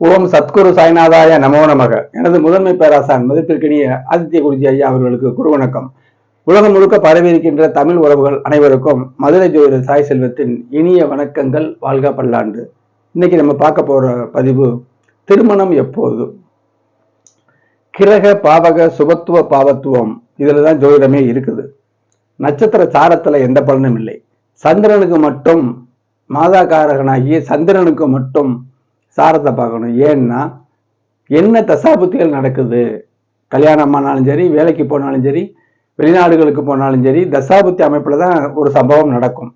ஓம் சத்குரு சாய்நாதாய நமோ நமக. எனது முதன்மை பேராசான் மதிப்பிற்கினிய ஆதித்ய குருஜி ஐயா அவர்களுக்கு குரு வணக்கம். உலகம் முழுக்க பரவி இருக்கின்ற தமிழ் உறவுகள் அனைவருக்கும் மதுரை ஜோதிடர் சாய் செல்வத்தின் இனிய வணக்கங்கள். வாழ்க பல்லாண்டு. இன்னைக்கு நம்ம பார்க்க போற பதிவு திருமணம் எப்போது. கிரக பாவக சுபத்துவ பாவத்துவம் இதுலதான் ஜோதிடமே இருக்குது. நட்சத்திர சாரத்துல எந்த பலனும் இல்லை. சந்திரனுக்கு மட்டும் மாதாகாரகனாகிய சந்திரனுக்கு மட்டும் சாரத்தை பார்க்கணும். ஏன்னா என்ன தசாபுத்திகள் நடக்குது, கல்யாணம் ஆனாலும் சரி, வேலைக்கு போனாலும் சரி, வெளிநாடுகளுக்கு போனாலும் சரி, தசாபுத்தி அமைப்புல தான் ஒரு சம்பவம் நடக்கும்.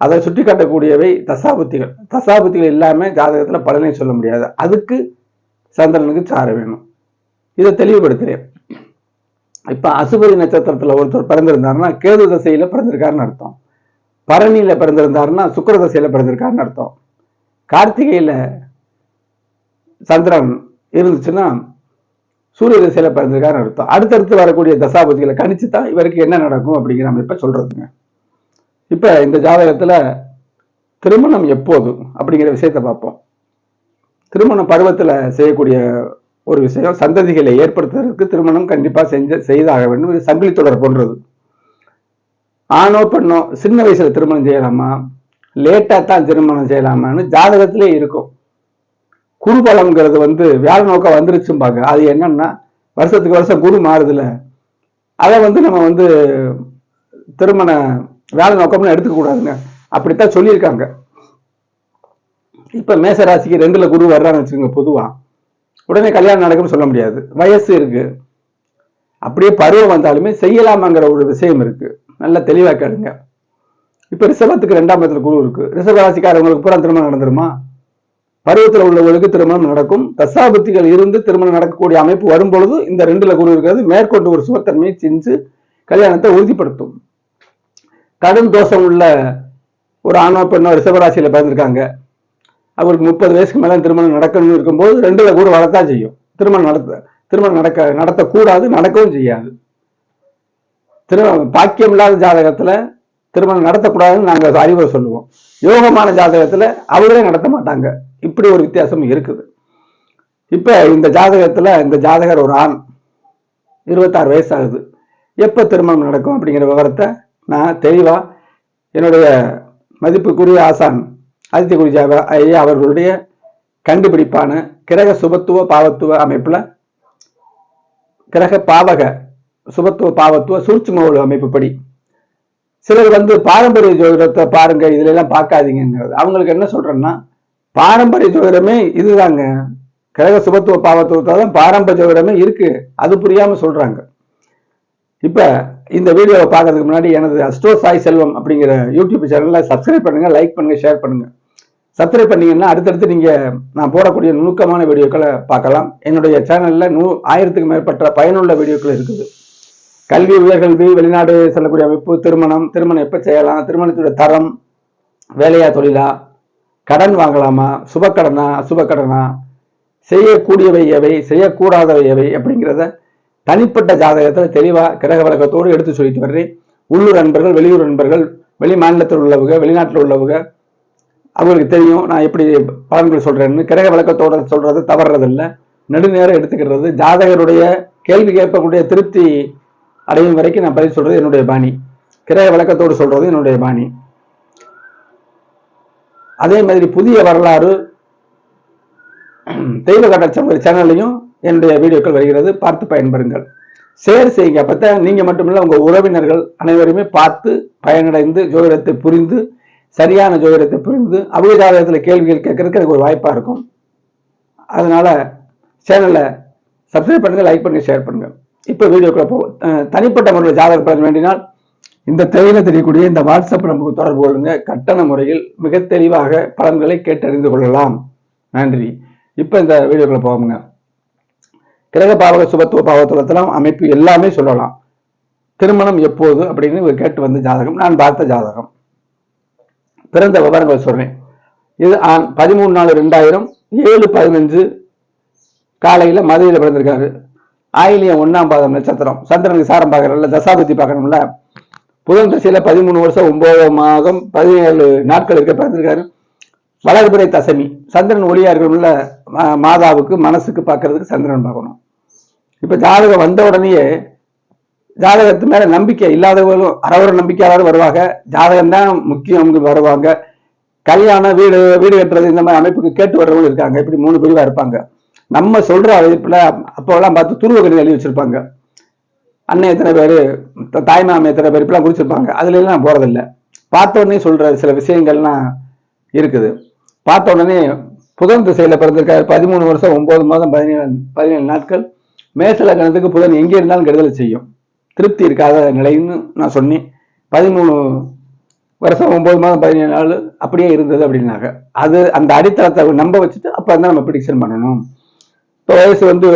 அதை சுட்டி காட்டக்கூடியவை தசாபுத்திகள். தசாபுத்திகள் இல்லாம ஜாதகத்துல பலனை சொல்ல முடியாது. அதுக்கு சந்திரனுக்கு சார வேணும். இதை தெளிவுபடுத்துறேன். இப்ப அசுபதி நட்சத்திரத்துல ஒருத்தர் பிறந்திருந்தாருன்னா கேது தசையில பிறந்திருக்காருன்னு அர்த்தம். பரணியில பிறந்திருந்தாருன்னா சுக்கிர தசையில பிறந்திருக்காருன்னு அர்த்தம். கார்த்திகையில சந்திரன் இருந்துச்சுன்னா சூரிய திசையில பிறந்திருக்காருன்னு அர்த்தம். அடுத்தடுத்து வரக்கூடிய தசாபதிகளை கணிச்சு தான் இவருக்கு என்ன நடக்கும் அப்படிங்கிற அமைப்பை சொல்றதுங்க. இப்ப இந்த ஜாதகத்துல திருமணம் எப்போது அப்படிங்கிற விஷயத்த பார்ப்போம். திருமண பருவத்துல செய்யக்கூடிய ஒரு விஷயம், சந்ததிகளை ஏற்படுத்துவதற்கு திருமணம் கண்டிப்பா செய்தாக வேண்டும். இது சங்கிலி தொடர் போன்றது. ஆணோ பெண்ணோ சின்ன வயசுல திருமணம் செய்யலாமா, லேட்டா தான் திருமணம் செய்யலாமான்னு ஜாதகத்திலே இருக்கும். குருபலம்ங்கிறது வியாழ நோக்கம் வந்துருச்சும்பாங்க. அது என்னன்னா வருஷத்துக்கு வருஷம் குரு மாறுதுல, அதை நம்ம திருமண வேலை நோக்கம்னு எடுத்துக்க கூடாதுங்க. அப்படித்தான் சொல்லியிருக்காங்க. இப்ப மேசராசிக்கு 2ல குரு வர்றான்னு வச்சுக்கோங்க. பொதுவா உடனே கல்யாணம் நடக்கும்னு சொல்ல முடியாது. வயசு இருக்கு. அப்படியே பருவம் வந்தாலுமே செய்யலாமாங்கிற ஒரு விஷயம் இருக்கு. நல்லா தெளிவா கேளுங்க. இப்ப ரிஷபத்துக்கு 2ஆம் இடத்துல குரு இருக்கு. ரிஷப ராசிக்காரங்களுக்கு பூரா திருமணம் நடந்துருமா? பருவத்தில் உள்ளவர்களுக்கு திருமணம் நடக்கும். தசாபுத்திகள் இருந்து திருமணம் நடக்கக்கூடிய அமைப்பு வரும் பொழுது இந்த 2ல குரு இருக்கிறது மேற்கொண்டு ஒரு சுபத்தன்மையை செஞ்சு கல்யாணத்தை உறுதிப்படுத்தும். கடும் தோஷம் உள்ள ஒரு ஆணோ பெண்ணோ ரிஷபராசியில பிறந்திருக்காங்க, அவருக்கு 30 வயசுக்கு மேல திருமணம் நடக்கணும்னு இருக்கும்போது 2ல குரு வரத்தான் செய்யும். திருமணம் நடத்தக்கூடாது, நடக்கவும் செய்யாது. பாக்கியம் இல்லாத ஜாதகத்துல திருமணம் நடத்தக்கூடாதுன்னு நாங்க அறிவுரை சொல்லுவோம். யோகமான ஜாதகத்துல அவங்களே நடத்த மாட்டாங்க. இப்படி ஒரு வித்தியாசம் இருக்குது. இப்ப இந்த ஜாதகத்துல இந்த ஜாதகர் ஒரு ஆண், 26 வயசு ஆகுது. எப்ப திருமணம் நடக்கும் அப்படிங்கிற விவரத்தை நான் தெளிவா என்னுடைய மதிப்புக்குரிய ஆசான் ஆதித்ய குருஜி ஐயா அவர்களுடைய கண்டுபிடிப்பான கிரக சுபத்துவ பாவத்துவ அமைப்புல கிரக பாவக சுபத்துவ பாவத்துவ சூட்சும அமைப்புப்படி சிலர் பாரம்பரிய ஜோதிடத்தை பாருங்க, இதுல எல்லாம் பார்க்காதீங்கிறது. அவங்களுக்கு என்ன சொல்றேன்னா, பாரம்பரிய ஜோதிடமே இதுதாங்க. கிரக சுபத்துவ பாவத்துவத்தை தான் பாரம்பரிய ஜோதிடமே இருக்கு. அது புரியாம சொல்றாங்க. இப்ப இந்த வீடியோவை பார்க்கறதுக்கு முன்னாடி எனது அஸ்ட்ரோ சாய் செல்வம் அப்படிங்கிற யூடியூப் சேனல்ல சப்ஸ்கிரைப் பண்ணுங்க, லைக் பண்ணுங்க, ஷேர் பண்ணுங்க. சப்ஸ்கிரைப் பண்ணீங்கன்னா அடுத்தடுத்து நீங்க நான் போடக்கூடிய நுணுக்கமான வீடியோக்களை பார்க்கலாம். என்னுடைய சேனல்ல 1000க்கும் மேற்பட்ட பயனுள்ள வீடியோக்கள் இருக்குது. கல்வி, உயர்கல்வி, வெளிநாடு செல்லக்கூடிய அமைப்பு, திருமணம் எப்ப செய்யலாம், திருமணத்துடைய தரம், வேலையா தொழிலா, கடன் வாங்கலாமா, சுபக்கடனா அசுபக்கடனா, செய்யக்கூடியவை எவை, செய்யக்கூடாதவை எவை அப்படிங்கிறத தனிப்பட்ட ஜாதகத்துல தெளிவா கிரக வழக்கத்தோடு எடுத்து சொல்லிட்டு வர்றேன். உள்ளூர் நண்பர்கள், வெளியூர் நண்பர்கள், வெளி மாநிலத்தில் உள்ளவங்க, வெளிநாட்டில் உள்ளவங்க, அவங்களுக்கு தெரியும் நான் எப்படி பலன்கள் சொல்றேன்னு. கிரக வழக்கத்தோட சொல்றது தவறுறதில்லை, நெடுநேரம் எடுத்துக்கிறது. ஜாதகருடைய கேள்வி கேட்கக்கூடிய திருப்தி அடையும் வரைக்கும் நான் பதில் சொல்றது என்னுடைய பாணி. கிரக விளக்கத்தோடு சொல்றது என்னுடைய பாணி. அதே மாதிரி புதிய வரலாறு தெய்வ கட்ட சேனல்லையும் என்னுடைய வீடியோக்கள் வருகிறது. பார்த்து பயன்பெறுங்கள். ஷேர் செய்யுங்க. அப்பதான் நீங்க மட்டுமில்ல உங்க உறவினர்கள் அனைவருமே பார்த்து பயனடைந்து ஜோதிடத்தை புரிந்து, சரியான ஜோதிடத்தை புரிந்து அவங்க ஜாதகத்துல கேள்விகள் கேட்கறதுக்கு அதுக்கு ஒரு வாய்ப்பா இருக்கும். அதனால சேனலை சப்ஸ்கிரைப் பண்ணுங்க, லைக் பண்ணுங்க, ஷேர் பண்ணுங்க. இப்ப வீடியோக்குள்ள போவோம். தனிப்பட்ட முறையில் ஜாதக பலன் வேண்டினால் இந்த தேவையில தெரியக்கூடிய இந்த வாட்ஸ்அப் நமக்கு தொடர்பு கொள்ளுங்க. கட்டண முறையில் மிக தெளிவாக பலன்களை கேட்டறிந்து கொள்ளலாம். நன்றி. இப்ப இந்த வீடியோக்குள்ள போவோங்க. கிரக பாவக சுபத்துவ பாவத்துவத்தெல்லாம் அமைப்பு எல்லாமே சொல்லலாம். திருமணம் எப்போது அப்படின்னு இவர் கேட்டு வந்த ஜாதகம், நான் பார்த்த ஜாதகம். பிறந்த விவரங்கள் சொல்றேன். இது 13/4/2000 7/15 காலையில மதுரையில பிறந்திருக்காரு. ஆயிலியம் 1ஆம் பாதம் நட்சத்திரம். சந்திரனுக்கு சாரம் பார்க்கறதுல தசாபுத்தி பார்க்கணும்ல. புதன் தசையில 13 வருஷம் 9 மாதம் 17 நாட்கள் இருக்க பிறந்திருக்காரு. வளர்பிறை தசமி, சந்திரன் ஒளியா இருக்கணும்ல, மாதாவுக்கு மனசுக்கு பார்க்கறதுக்கு சந்திரன் பார்க்கணும். இப்ப ஜாதகம் வந்த உடனேயே ஜாதகத்து மேல நம்பிக்கை இல்லாதவர்களும் அறவர நம்பிக்கையாளரும் வருவாங்க. ஜாதகம் தான் முக்கியம் வருவாங்க. கல்யாணம், வீடு வீடு கட்டுறது இந்த மாதிரி அமைப்புக்கு கேட்டு வர்றவங்க இருக்காங்க. இப்படி 3 பிரிவா இருப்பாங்க. நம்ம சொல்ற அமைப்புல அப்போலாம் பார்த்து துருவ கணிதம் எழுதி வச்சிருப்பாங்க. அண்ணன் எத்தனை பேரு, தாய்மாமன் எத்தனை பேர், இப்பெல்லாம் குறிச்சிருப்பாங்க. அதுல எல்லாம் நான் போறதில்லை. பார்த்த உடனே சொல்ற சில விஷயங்கள்லாம் இருக்குது. பார்த்த உடனே புதன் திசையில பிறந்திருக்காரு, 13 வருஷம் 9 மாதம் 17 நாட்கள். மேச லக்னத்துக்கு புதன் எங்கே இருந்தாலும் கெடுதலை செய்யும். திருப்தி இருக்காத நிலைன்னு நான் சொன்னேன். 13 வருஷம் 9 மாதம் 17 நாள் அப்படியே இருந்தது அப்படின்னாங்க. அது அந்த அடித்தளத்தை நம்ப வச்சுட்டு அப்ப வந்து நம்ம ப்ரிடிக்ஷன் பண்ணணும். இப்போ வயசு வந்து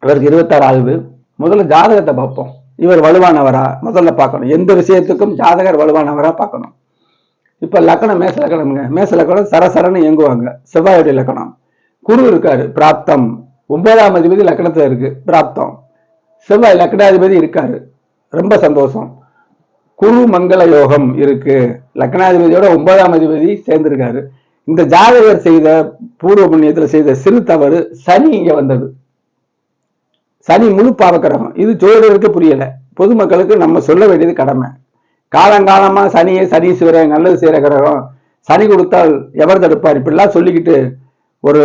இவருக்கு 26 ஆகுது. முதல்ல ஜாதகத்தை பார்ப்போம். இவர் வலுவானவரா முதல்ல பார்க்கணும். எந்த விஷயத்துக்கும் ஜாதகர் வலுவானவரா பார்க்கணும். இப்ப லக்கணம் மேச லக்கணம்ங்க. மேச லக்கணம் சரசரன்னு இயங்குவாங்க. செவ்வாயுடைய லக்கணம். குரு இருக்காரு, பிராப்தம். 9ஆம் அதிபதி லக்கணத்துல இருக்கு, பிராப்தம். செவ்வாய் லக்னாதிபதி இருக்காரு, ரொம்ப சந்தோஷம். குரு மங்கள யோகம் இருக்கு. லக்னாதிபதியோட 9ஆம் அதிபதி சேர்ந்திருக்காரு. இந்த ஜாதகர் செய்த பூர்வ புண்ணியத்துல செய்த சிறு தவறு, சனி இங்க வந்தது. சனி முழு பாவக்கிரகம். இது ஜோதிடருக்கு புரியல. பொதுமக்களுக்கு நம்ம சொல்ல வேண்டியது கடமை. காலங்காலமா சனியை சனீஸ்வரன் நல்லது செய்யற கிரகம், சனி கொடுத்தால் எவர் தடுப்பார், இப்படிலாம் சொல்லிக்கிட்டு ஒரு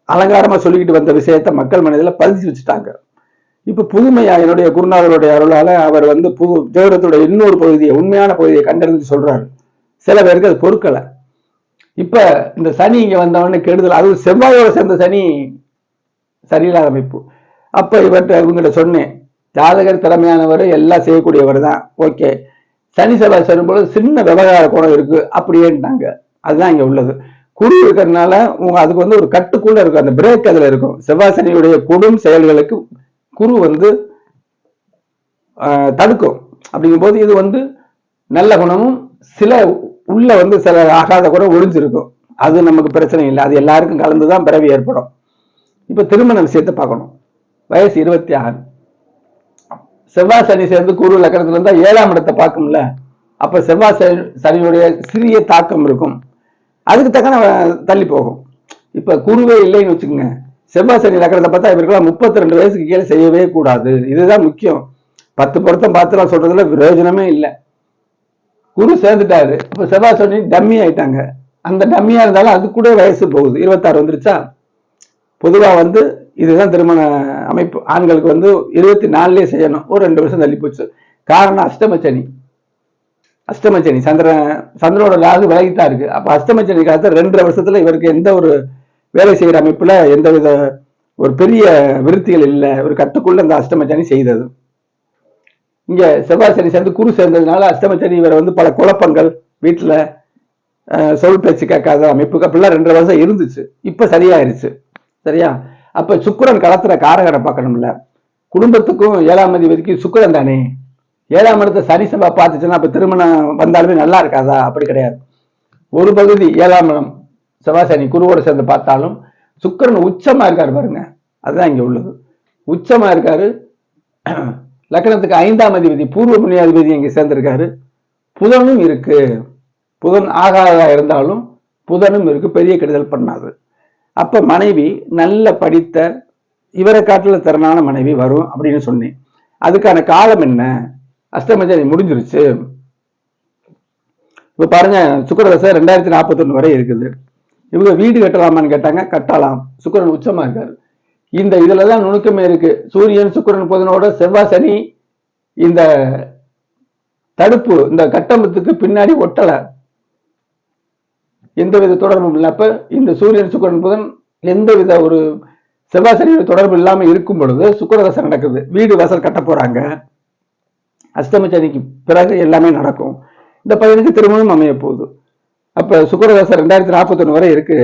அலங்காரமா சொல்லிக்கிட்டு வந்த விஷயத்த மக்கள் மனதில் பதிச்சு வச்சுட்டாங்க. இப்ப புதுமையா என்னுடைய குருநாதருடைய அருளால அவர் வந்து ஜோதிடத்துடைய இன்னொரு பகுதியை, உண்மையான பகுதியை கண்டறிந்து சொல்றாரு. சில பேருக்கு அது பொறுக்கலை. இப்ப இந்த சனி இங்க வந்தவொடனே கெடுதல், அது செவ்வாயோட சேர்ந்த சனி சரியில்லாத அமைப்பு. அப்ப இவங்கிட்ட சொன்னேன், ஜாதகர் திறமையானவர், எல்லாம் செய்யக்கூடியவர் தான், ஓகே. சனி செவ்வாய் சேரும்போது சின்ன விவகார குணம் இருக்கு அப்படியேட்டாங்க. அதுதான் இங்க உள்ளது. குரு இருக்கிறதுனால அதுக்கு வந்து ஒரு கட்டுக்குள்ள இருக்கும், அந்த பிரேக் அதுல இருக்கும். செவ்வாய் சனியுடைய கொடும் செயல்களுக்கு குரு வந்து தடுக்கும். அப்படிங்கும் போது இது வந்து நல்ல குணமும் சில உள்ள வந்து சில ஆகாத குணம் ஒளிஞ்சிருக்கும். அது நமக்கு பிரச்சனை இல்லை, அது எல்லாருக்கும் கலந்துதான் பிறவி ஏற்படும். இப்ப திருமண விஷயத்தை பார்க்கணும். வயசு 26. செவ்வாய் சனி சேர்ந்து குரு லக்கணத்துல இருந்தா 7ஆம் இடத்தை பார்க்கும்ல. அப்ப செவ்வாய் சனியுடைய சிறிய தாக்கம் இருக்கும், அதுக்கு தக்கன தள்ளி போகும். இப்ப குருவே இல்லைன்னு வச்சுக்கோங்க, செவ்வாய் சனி லக்கணத்தை பார்த்தா இவருக்கெல்லாம் 32 வயசுக்கு கீழே செய்யவே கூடாது. இதுதான் முக்கியம். 10 பொருத்தம் பார்த்துலாம் சொல்றதுல பிரயோஜனமே இல்லை. குரு சேர்ந்துட்டாரு, இப்ப செவ்வாய் சனி டம்மி ஆயிட்டாங்க. அந்த டம்மியா இருந்தாலும் அது கூட வயசு போகுது. 26 வந்துருச்சா. பொதுவா வந்து இதுதான் திருமண அமைப்பு. ஆண்களுக்கு வந்து 24லயே செய்யணும். ஒரு 2 வருஷம் தள்ளி போச்சு. காரணம் அஷ்டமச்சனி. அஷ்டமச்சனி சந்திரனோட ராகு விலகித்தான் இருக்கு. அப்ப அஷ்டமச்சனி காலத்துல 2.5 வருஷத்துல இவருக்கு எந்த ஒரு வேலை செய்யற அமைப்புல எந்தவித ஒரு பெரிய விருத்திகள் இல்லை. ஒரு கட்டுக்குள்ள இந்த அஷ்டமச்சனி செய்தது. இங்க செவ்வாய் சனி சேர்ந்து குரு சேர்ந்ததுனால அஷ்டமச்சனி இவரை வந்து பல குழப்பங்கள், வீட்டுல சொல் பேச்சு கேட்காத அமைப்புக்கு அப்படிலாம் 2.5 வருஷம் இருந்துச்சு. இப்ப சரியாயிருச்சு. சரியா. அப்ப சுக்கிரன் களத்துல காரகரை பார்க்கணும்ல. குடும்பத்துக்கும் 7ஆம் அதிபதிக்கு சுக்கிரன் தானே. 7ஆம் இடத்தை சனி செவ்வாய் பார்த்துச்சுன்னா அப்ப திருமணம் வந்தாலுமே நல்லா இருக்காதா? அப்படி கிடையாது. ஒரு பகுதி 7ஆம் இடம் செவ்வாய் சனி குருவோட சேர்ந்து பார்த்தாலும் சுக்கிரன் உச்சமா இருக்காரு பாருங்க. அதுதான் இங்க உள்ளது. உச்சமா இருக்காரு. லக்னத்துக்கு 5ஆம் அதிபதி பூர்வ புண்ணியாதிபதி இங்க சேர்ந்திருக்காரு. புதனும் இருக்கு. புதன் ஆகாதா இருந்தாலும் புதனும் இருக்கு, பெரிய கெடுதல் பண்ணாது. அப்ப மனைவி நல்ல படித்த இவரை காட்டுல திறனான மனைவி வரும் அப்படின்னு சொன்னேன். அதுக்கான காலம் என்ன? அஷ்டமச்சனி முடிஞ்சிருச்சு. இப்ப பாருங்க, சுக்கிரதசை 2041 வரை இருக்குது. இவங்க வீடு கட்டலாமான்னு கேட்டாங்க, கட்டலாம். சுக்கிரன் உச்சமா இருக்காரு. இந்த இதுலதான் நுணுக்கமே இருக்கு. சூரியன் சுக்கிரன் புதனோட செவ்வாய் சனி இந்த தடுப்பு, இந்த கட்டமத்துக்கு பின்னாடி ஒட்டல, எந்தவித தொடர்பும் இல்லை. அப்ப இந்த சூரியன் சுக்கிரன் புதன் எந்தவித ஒரு செவ்வாய் சனியோட தொடர்பு இல்லாம இருக்கும் பொழுது சுக்கிரதசை நடக்குது. வீடு வாசல் கட்ட போறாங்க. அஷ்டமச்சனிக்கு பிறகு எல்லாமே நடக்கும். இந்த பையனுக்கு திருமணம் அமைய போகுது. அப்ப சுக்கிரதசை 2041 வரை இருக்கு.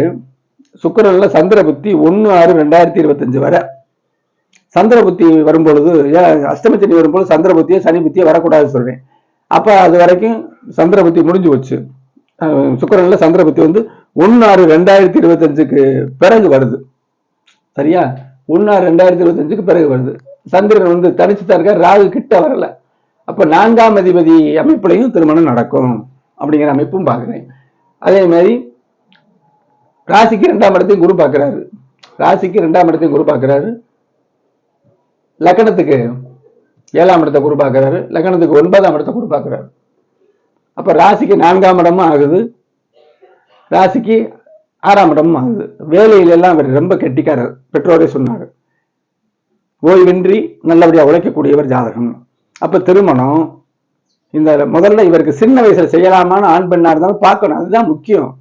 சுக்கிரன்ல சந்திர புத்தி 1/6/2025 வரை. சந்திர புத்தி வரும்பொழுது, அஷ்டமச்சனி வரும்போது சந்திர புத்தியோ சனி புத்தியோ வரக்கூடாதுன்னு சொல்றேன். அப்ப அது வரைக்கும் சந்திர புத்தி முடிஞ்சு வச்சு. சுக்கிரன்ல சந்திர புத்தி வந்து 1/6/2025க்கு பிறகு வருது. சரியா. 1/6/2025க்கு பிறகு வருது. சந்திரன் வந்து தனிச்சுதான் இருக்கார், ராகு கிட்ட வரல. அப்ப 4ஆம் அதிபதி அமைப்புலையும் திருமணம் நடக்கும் அப்படிங்கிற அமைப்பும் பாக்குறேன். அதே மாதிரி ராசிக்கு 2ஆம் இடத்தையும் குரு பார்க்கிறாரு. ராசிக்கு 2ஆம் இடத்தையும் குரு பார்க்கிறாரு. லக்னத்துக்கு 7ஆம் இடத்தை குரு பார்க்கிறாரு. லக்னத்துக்கு 9ஆம் இடத்தை குரு பார்க்கிறாரு. அப்ப ராசிக்கு 4ஆம் இடமும் ஆகுது, ராசிக்கு 6ஆம் இடமும் ஆகுது. வேலையில எல்லாம் அவர் ரொம்ப கெட்டிக்காரர். பெற்றோரே சொன்னார், ஓய்வின்றி நல்லபடியா உழைக்கக்கூடியவர் ஜாதகம். அப்ப திருமணம் இந்த முதல்ல இவருக்கு சின்ன வயசுல செய்யலாமான்னு ஆண் பெண்ணா இருந்தாலும் பார்க்கணும். அதுதான் முக்கியம்.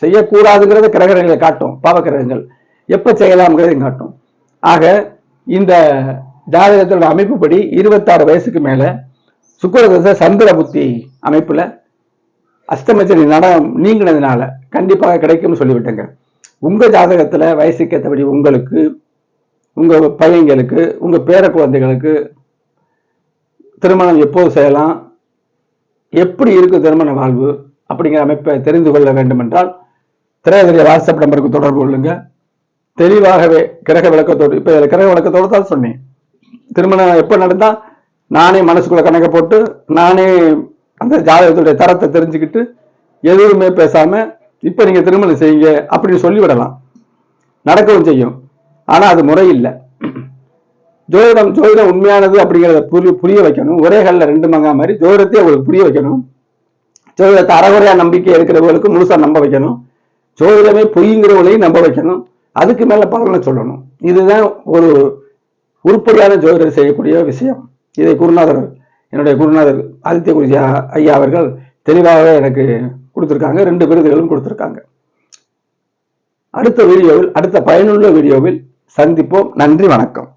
செய்யக்கூடாதுங்கிறத கிரகங்களை காட்டும், பாவக்கிரகங்கள் எப்ப செய்யலாம்ங்கிறதையும் காட்டும். ஆக இந்த ஜாதகத்தோட அமைப்புப்படி 26 வயசுக்கு மேல சுக்கிரதசை சந்திர புத்தி அமைப்புல அஷ்டமச்சனி நீங்கினதுனால கண்டிப்பாக கிடைக்கும்னு சொல்லிவிட்டேங்க. உங்க ஜாதகத்துல வயசுக்கு ஏற்றபடி உங்களுக்கு, உங்க பையன்களுக்கு, உங்க பேர குழந்தைகளுக்கு திருமணம் எப்போது செய்யலாம், எப்படி இருக்கு திருமண வாழ்வு அப்படிங்கிற அமைப்பை தெரிந்து கொள்ள வேண்டும் என்றால் திரையதிரிய வாட்ஸ்அப் நம்பருக்கு தொடர்பு கொள்ளுங்க. தெளிவாகவே கிரக விளக்கத்தோடு, இப்ப கிரக விளக்கத்தோடு தான் சொன்னேன். திருமணம் எப்ப நடந்தா நானே மனசுக்குள்ள கணக்க போட்டு நானே அந்த ஜாதகத்துடைய தரத்தை தெரிஞ்சுக்கிட்டு எதுவுமே பேசாம இப்ப நீங்க திருமணம் செய்யுங்க அப்படின்னு சொல்லிவிடலாம், நடக்கவும் செய்யும். ஆனா அது முறை இல்லை. ஜோதிடம் உண்மையானது அப்படிங்கிறத புரிய வைக்கணும். ஒரே கல்ல 2 மங்கா மாதிரி ஜோதிடத்தை அவங்களுக்கு புரிய வைக்கணும். ஜோதிடத்தை அறகுறையா நம்பிக்கை இருக்கிறவங்களுக்கு முழுசா நம்ப வைக்கணும். ஜோதிடமே பொய்ங்கிறவங்களையும் நம்ப வைக்கணும். அதுக்கு மேல பலனை சொல்லணும். இதுதான் ஒரு உருப்படியான ஜோதிடர் செய்யக்கூடிய விஷயம். இதை என்னுடைய குருநாதர் ஆதித்ய குருஜி ஐயா அவர்கள் தெளிவாக எனக்கு கொடுத்திருக்காங்க. 2 விருதுகளும் கொடுத்திருக்காங்க. அடுத்த வீடியோவில், அடுத்த பயனுள்ள வீடியோவில் சந்திப்போம். நன்றி, வணக்கம்.